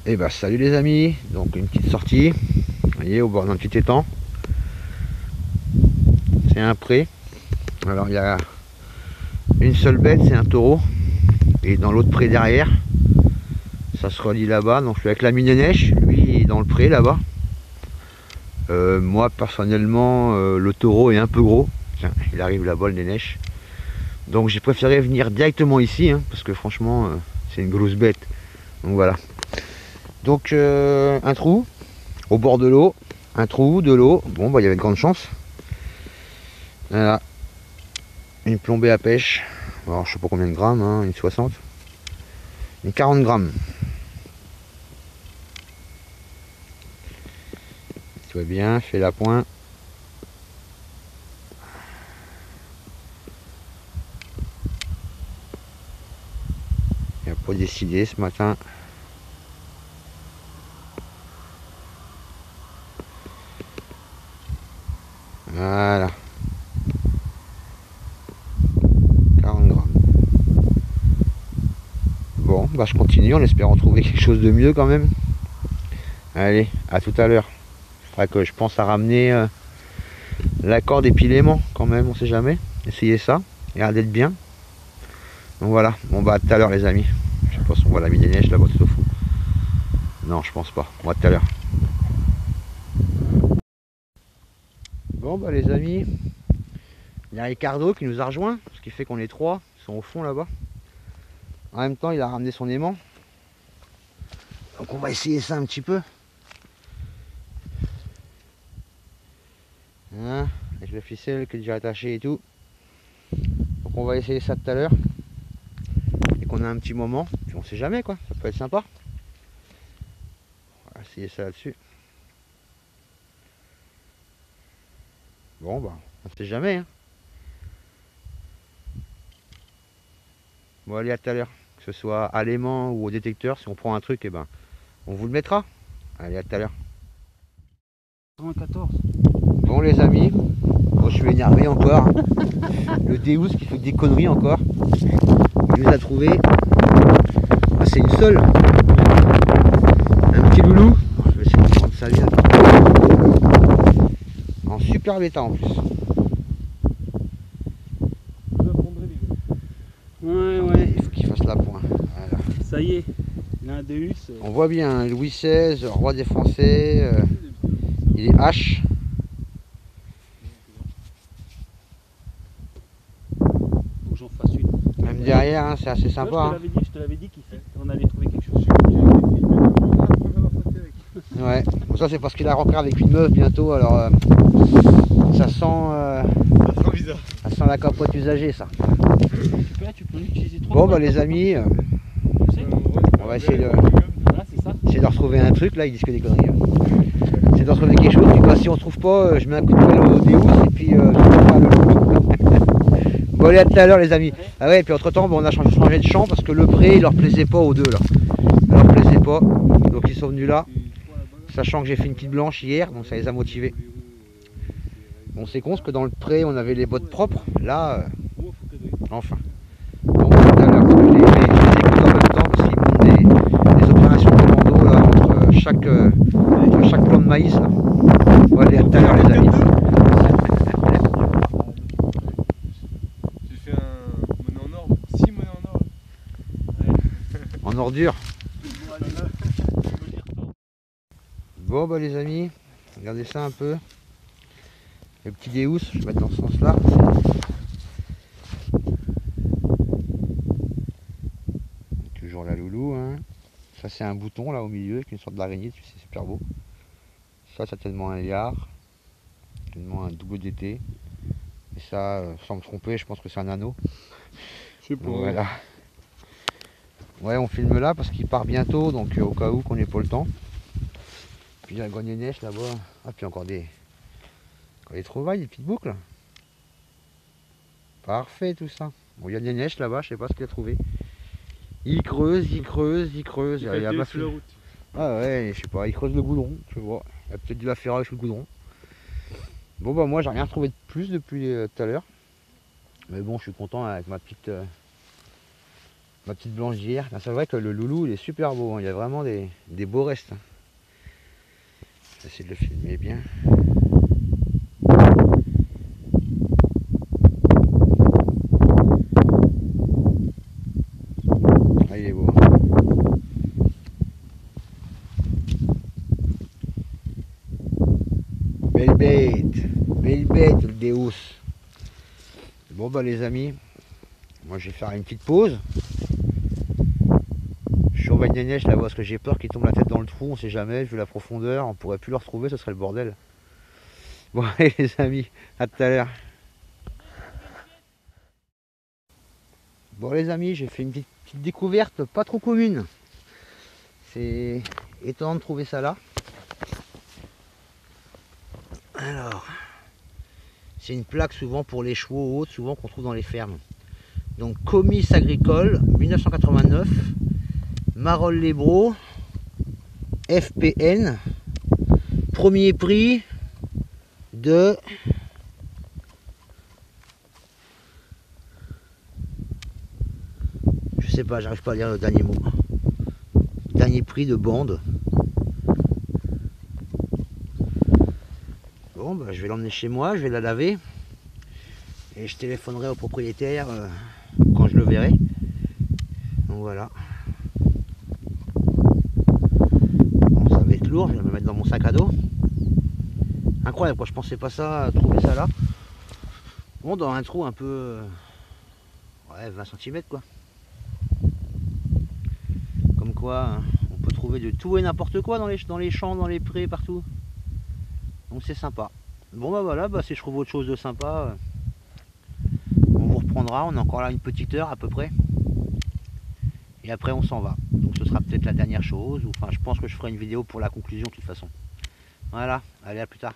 Et bah salut les amis, donc une petite sortie, vous voyez, au bord d'un petit étang. C'est un pré. Alors il y a une seule bête, c'est un taureau. Et dans l'autre pré derrière, ça se relie là-bas. Donc je suis avec l'ami Nénèche, lui il est dans le pré là-bas. Moi personnellement, le taureau est un peu gros. Tiens, il arrive là-bas le Nénèche. Donc j'ai préféré venir directement ici, hein, parce que franchement, c'est une grosse bête. Donc voilà. Donc un trou au bord de l'eau, un trou, de l'eau. Bon bah il y avait de grandes chances. Voilà, une plombée à pêche. Alors je sais pas combien de grammes, hein, une 60, une 40 grammes. Tu vois bien, fais la pointe. Il n'a pas décidé ce matin. Voilà. 40 grammes. Bon, bah je continue en espérant trouver quelque chose de mieux quand même. Allez, à tout à l'heure. Faudra que je pense à ramener la corde et puis l'aimant quand même, on sait jamais. Essayez ça, regardez bien. Donc voilà, bon bah à tout à l'heure les amis. Je sais pas si on voit la mine des neiges là-bas tout au fond. Non, je pense pas. On va tout à l'heure. Bon bah les amis, il y a Ricardo qui nous a rejoint, ce qui fait qu'on est trois, ils sont au fond là-bas. En même temps, il a ramené son aimant. Donc on va essayer ça un petit peu. Hein, avec le ficelle qui est déjà attaché et tout. Donc on va essayer ça tout à l'heure. Et qu'on a un petit moment, puis on sait jamais quoi, ça peut être sympa. On va essayer ça là-dessus. Bon bah, on sait jamais hein. Bon allez à tout à l'heure. Que ce soit à l'aimant ou au détecteur, si on prend un truc, et ben on vous le mettra. Allez à tout à l'heure. 14. Bon les amis, bon, je suis énervé encore. Le Deus qui fait des conneries encore. Il nous a trouvé. Ah, c'est une seule. Un petit loulou. Je vais essayer de prendre ça bien. En superbe état en plus. Ouais. Il faut qu'il fasse la pointe. Voilà. Ça y est, il a un Deus. On voit bien hein, Louis XVI, roi des Français. Il est H. Faut que j'en fasse une. Même derrière, hein, c'est assez sympa. Je te l'avais dit qu'ici, on allait trouver quelque chose. Ouais, bon, ça c'est parce qu'il a rentré avec une meuf bientôt, alors ça sent bizarre. ça sent la capote usagée ça. Super, tu peux l'utiliser 3 Bon fois. bah les amis, Tu sais, on va essayer de voilà, c'est ça. retrouver un truc, là ils disent que des conneries. C'est de retrouver quelque chose, puis bah, si on trouve pas, je mets un coup de poing au Deus et puis je vais faire le loup. Bon allez à tout à l'heure les amis. Ah ouais, et puis entre temps bon, on a changé de champ parce que le pré il leur plaisait pas aux deux là. Il leur plaisait pas, donc ils sont venus là. Sachant que j'ai fait une petite blanche hier, donc ça les a motivés. Bon c'est con parce que dans le pré on avait les bottes propres, là enfin. Bon tout à l'heure, parce que je les écoute en même temps parce qu'ils montent des opérations commando là, entre chaque plant de maïs là. On va aller à tout à l'heure les amis. J'ai fait un monnaie en or, 6 monnaies en or. En ordure. Bon bah les amis, regardez ça un peu. Le petit Deus, je vais mettre dans ce sens là. Toujours la loulou hein. Ça c'est un bouton là au milieu avec une sorte d'araignée, c'est super beau. Ça c'est tellement un liard, tellement un double DT. Et ça, sans me tromper, je pense que c'est un anneau. Je sais pas. Donc, voilà. Ouais on filme là parce qu'il part bientôt, donc au cas où qu'on n'ait pas le temps. Puis il y a le grenier de neige là-bas. Ah puis encore des trouvailles, des petites boucles. Parfait tout ça. Bon il y a des neiges là-bas, je sais pas ce qu'il a trouvé. Il creuse. Il y a sur la route. Ah ouais, je sais pas, il creuse le goudron, tu vois. Il a peut-être de la ferraille sous le goudron. Bon bah moi j'ai rien retrouvé de plus depuis tout à l'heure. Mais bon je suis content avec ma petite Ma petite blanche d'hier. C'est vrai que le loulou il est super beau, hein. Il y a vraiment des beaux restes. Je vais essayer de le filmer bien. Ah, il est beau. Belle bête le Deus. Bon bah les amis, moi je vais faire une petite pause. Je surveille les neiges là parce que j'ai peur qu'il tombe la tête dans le trou, on sait jamais, vu la profondeur, on pourrait plus le retrouver, ce serait le bordel. Bon allez les amis, à tout à l'heure. Bon les amis, j'ai fait une petite découverte pas trop commune. C'est étonnant de trouver ça là. Alors, c'est une plaque souvent pour les chevaux ou autres, souvent qu'on trouve dans les fermes. Donc Comice agricole 1989, Marolles-les-Braaux, FPN, premier prix de je sais pas, j'arrive pas à lire le dernier mot. Dernier prix de bande. Bon bah, je vais l'emmener chez moi, je vais la laver et je téléphonerai au propriétaire quand je le verrai. Donc voilà. Bon, ça va être lourd, je vais me mettre dans mon sac à dos. Incroyable quoi, je pensais pas ça, trouver ça là. Bon, dans un trou un peu... ouais, 20 cm quoi. Comme quoi, hein, on peut trouver de tout et n'importe quoi dans les champs, dans les prés, partout. Donc c'est sympa. Bon bah voilà, bah, si je trouve autre chose de sympa, on vous reprendra. On a encore là une petite heure à peu près. Et après on s'en va. Donc ce sera peut-être la dernière chose. Ou, enfin je pense que je ferai une vidéo pour la conclusion de toute façon. Voilà, allez à plus tard.